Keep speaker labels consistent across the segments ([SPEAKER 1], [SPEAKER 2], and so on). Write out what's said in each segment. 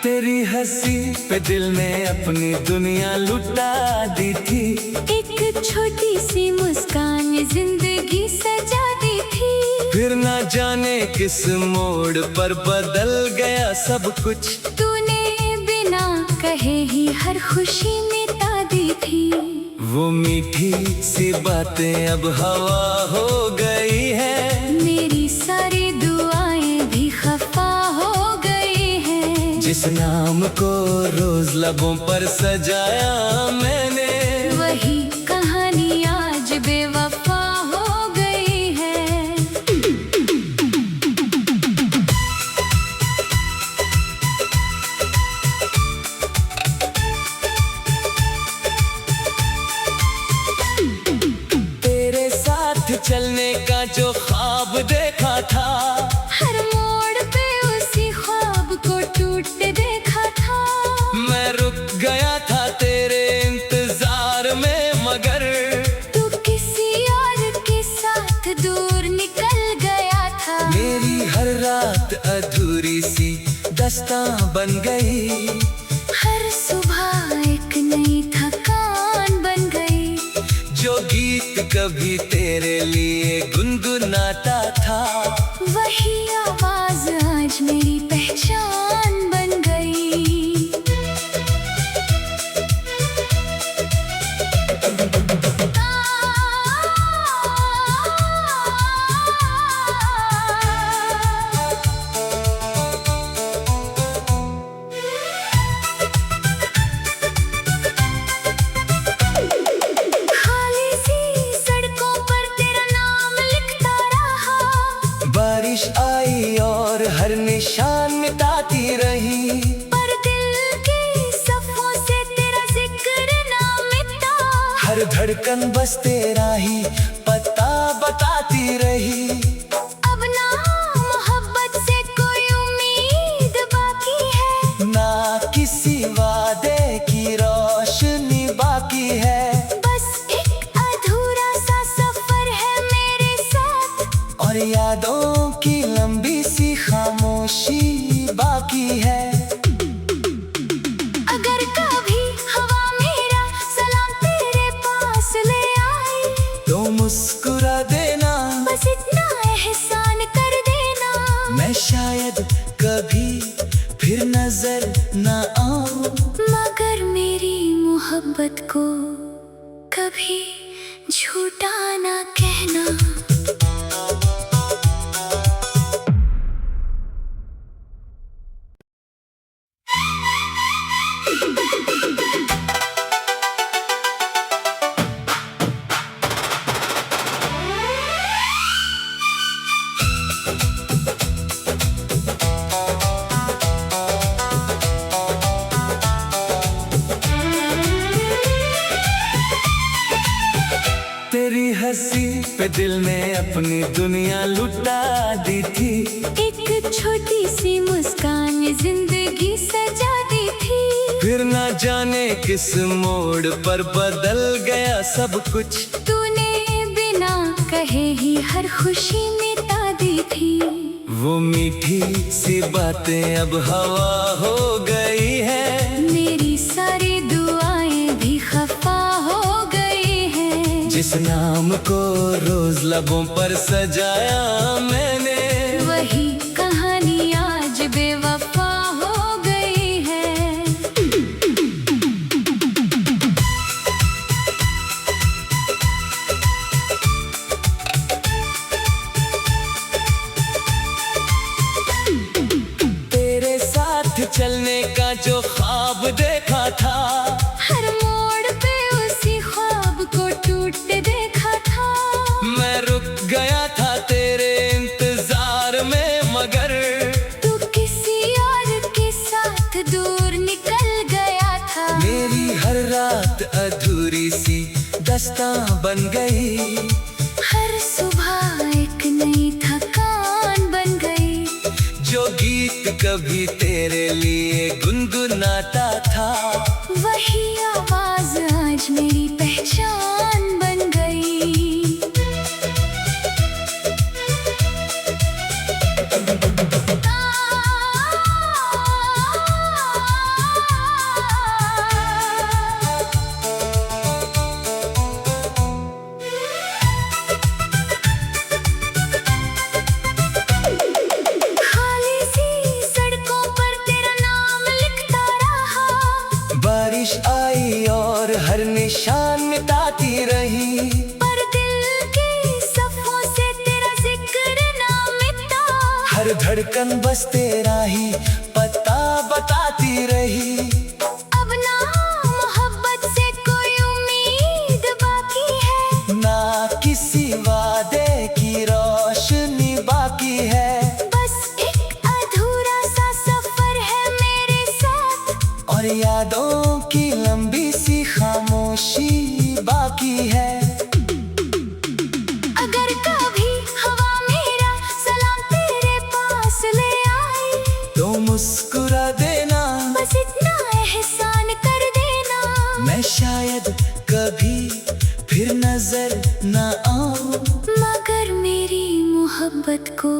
[SPEAKER 1] तेरी हंसी पे दिल ने अपनी दुनिया लुटा दी थी।
[SPEAKER 2] एक छोटी सी मुस्कान जिंदगी सजा दी थी।
[SPEAKER 1] फिर ना जाने किस मोड़ पर बदल गया सब कुछ।
[SPEAKER 2] तूने बिना कहे ही हर खुशी मिटा दी थी।
[SPEAKER 1] वो मीठी सी बातें अब हवा हो गई है।
[SPEAKER 2] मेरी सारी दुआएं भी खफा हो गई हैं।
[SPEAKER 1] जिस नाम को रोज लबों पर सजाया मैंने,
[SPEAKER 2] वही कहानी आज बेवफा हो गई है।
[SPEAKER 1] तेरे साथ चलने का जो ख्वाब देखा था,
[SPEAKER 2] हर मोड़ पे उसी ख्वाब को टूटते देखा था।
[SPEAKER 1] मैं रुक गया था तेरे इंतजार में, मगर
[SPEAKER 2] तू किसी और के साथ दूर निकल गया था।
[SPEAKER 1] मेरी हर रात अधूरी सी दास्तां बन गई।
[SPEAKER 2] हर सुबह एक नई थकान बन गई।
[SPEAKER 1] जो गीत कभी तेरे लिए गुनगुनाता था,
[SPEAKER 2] वही आवाज आज मेरी पहचान बन गई। खाली सी सड़कों पर तेरा नाम लिखता रहा।
[SPEAKER 1] बारिश आई और हर निशान मिटाती रही।
[SPEAKER 2] पर दिल की सफों से तेरा जिक्र ना मिटा।
[SPEAKER 1] हर धड़कन बस तेरा ही पता बताती रही।
[SPEAKER 2] अब ना मोहब्बत से कोई उम्मीद बाकी है।
[SPEAKER 1] ना किसी वादे की रोशनी बाकी है।
[SPEAKER 2] बस एक अधूरा सा सफर है मेरे साथ।
[SPEAKER 1] और यादों की लंबी सी खामोशी बाकी है।
[SPEAKER 2] अगर कभी हवा मेरा सलाम तेरे पास ले आई,
[SPEAKER 1] तो मुस्कुरा देना,
[SPEAKER 2] बस इतना एहसान कर देना।
[SPEAKER 1] मैं शायद कभी फिर नजर न आऊं,
[SPEAKER 2] मगर मेरी मोहब्बत को कभी झूठा ना कहना।
[SPEAKER 1] तेरी हंसी पे दिल ने अपनी दुनिया लुटा दी थी।
[SPEAKER 2] एक छोटी सी मुस्कान जिंदगी सजा दी थी।
[SPEAKER 1] फिर ना जाने किस मोड़ पर बदल गया सब कुछ।
[SPEAKER 2] तूने बिना कहे ही हर खुशी मिटा दी थी।
[SPEAKER 1] वो मीठी सी बातें अब हवा हो गई है।
[SPEAKER 2] मेरी सारी दुआएं भी खफा हो गई हैं।
[SPEAKER 1] जिस नाम को रोज लबों पर सजाया मैंने,
[SPEAKER 2] वही कहानी आज बेवफा हो गई है।
[SPEAKER 1] तेरे साथ चलने का जो ख्वाब देखा था,
[SPEAKER 2] हर मोड़ पे उसी ख्वाब को टूटते देखा था।
[SPEAKER 1] मैं रुक गया था तेरे इंतजार में, मगर
[SPEAKER 2] तू किसी और के साथ दूर निकल गया था।
[SPEAKER 1] मेरी हर रात अधूरी सी दास्तां बन गई।
[SPEAKER 2] हर सुबह एक नई थकान
[SPEAKER 1] कभी तेरे लिए गुनगुनाता था।
[SPEAKER 2] वही आवाज आज मेरी पहचान बन गई। खाली सी सड़कों पर तेरा नाम लिखता रहा।
[SPEAKER 1] बारिश आई और हर निशान मिटाती रही।
[SPEAKER 2] पर दिल की सफों से तेरा जिक्र ना मिटा।
[SPEAKER 1] हर धड़कन बस तेरा ही पता बताती रही।
[SPEAKER 2] अब ना मोहब्बत से कोई उम्मीद बाकी है।
[SPEAKER 1] ना किसी वादे की रोशनी बाकी है।
[SPEAKER 2] बस एक अधूरा सा सफर है मेरे साथ।
[SPEAKER 1] और यादों की लंबी सी खामोशी बाकी है।
[SPEAKER 2] अगर कभी हवा मेरा सलाम तेरे पास ले आई,
[SPEAKER 1] तो मुस्कुरा देना,
[SPEAKER 2] बस इतना एहसान कर देना।
[SPEAKER 1] मैं शायद कभी फिर नजर न आऊं।
[SPEAKER 2] मगर मेरी मोहब्बत को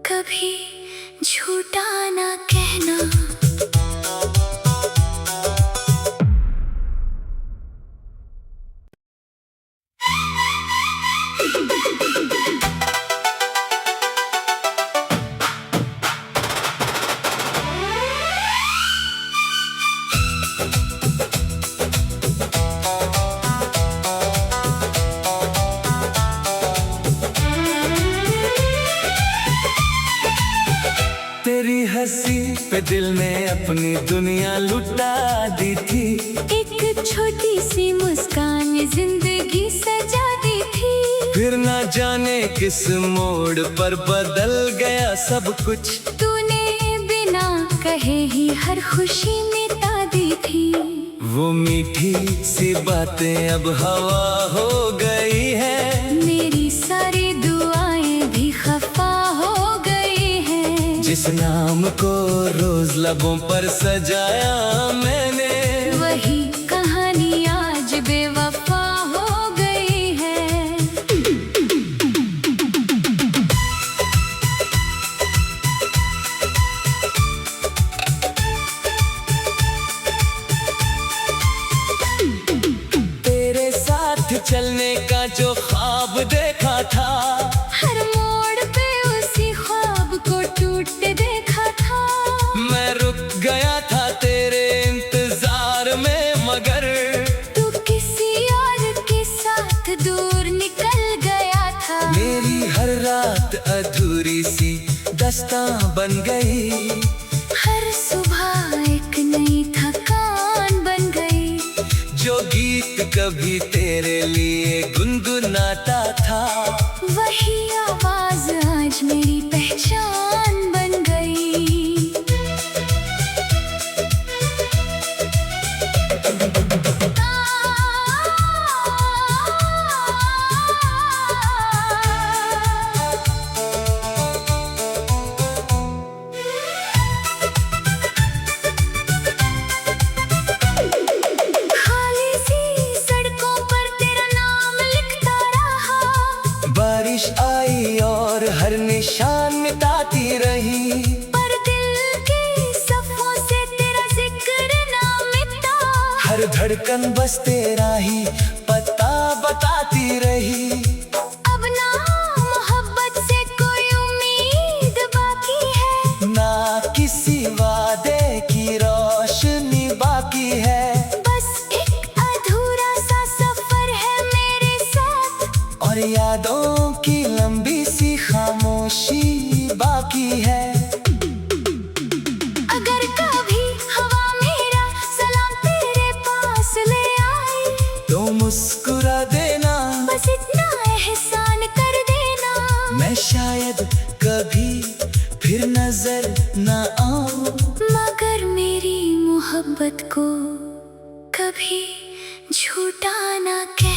[SPEAKER 2] कभी झूठा ना कहना।
[SPEAKER 1] तेरी हंसी पे दिल ने अपनी दुनिया लुटा दी थी।
[SPEAKER 2] एक छोटी सी मुस्कान जिंदगी सजा दी थी।
[SPEAKER 1] फिर ना जाने किस मोड़ पर बदल गया सब कुछ।
[SPEAKER 2] तूने बिना कहे ही हर खुशी मिटा दी थी।
[SPEAKER 1] वो मीठी सी बातें अब हवा हो गई है।
[SPEAKER 2] मेरी सारी दुआएं भी खफा हो गई हैं।
[SPEAKER 1] जिस नाम को रोज लबों पर सजाया मैंने,
[SPEAKER 2] वही कहानी आज बेवफा हो गई है।
[SPEAKER 1] तेरे साथ चलने का जो ख्वाब देखा था,
[SPEAKER 2] हर मोड़ पे उसी ख्वाब को टूटते देखा था।
[SPEAKER 1] मैं रुक गया था तेरे इंतजार में, मगर
[SPEAKER 2] तू किसी और के साथ दूर निकल गया था।
[SPEAKER 1] मेरी हर रात अधूरी सी दास्तां बन गई।
[SPEAKER 2] हर सुबह एक नई थकान बन गई।
[SPEAKER 1] जो गीत कभी तेरे लिए गुनगुनाता था,
[SPEAKER 2] वही आवाज आज मेरी पहचान बन गई। खाली सी सड़कों पर तेरा नाम लिखता रहा।
[SPEAKER 1] बारिश आई और हर निशान मिटाती रही।
[SPEAKER 2] पर दिल की सफों से तेरा जिक्र ना मिटा।
[SPEAKER 1] हर धड़कन बस तेरा ही पता बताती रही।
[SPEAKER 2] अब ना मोहब्बत से कोई उम्मीद बाकी है।
[SPEAKER 1] ना किसी वादे की रोशनी बाकी है।
[SPEAKER 2] बस एक अधूरा सा सफर है मेरे साथ।
[SPEAKER 1] और यादों की लंबी सी खामोशी बाकी है।
[SPEAKER 2] अगर कभी हवा मेरा सलाम तेरे पास ले आई,
[SPEAKER 1] तो मुस्कुरा देना,
[SPEAKER 2] बस इतना एहसान कर देना।
[SPEAKER 1] मैं शायद कभी फिर नजर न आऊं।
[SPEAKER 2] मगर मेरी मोहब्बत को कभी झूठा ना कह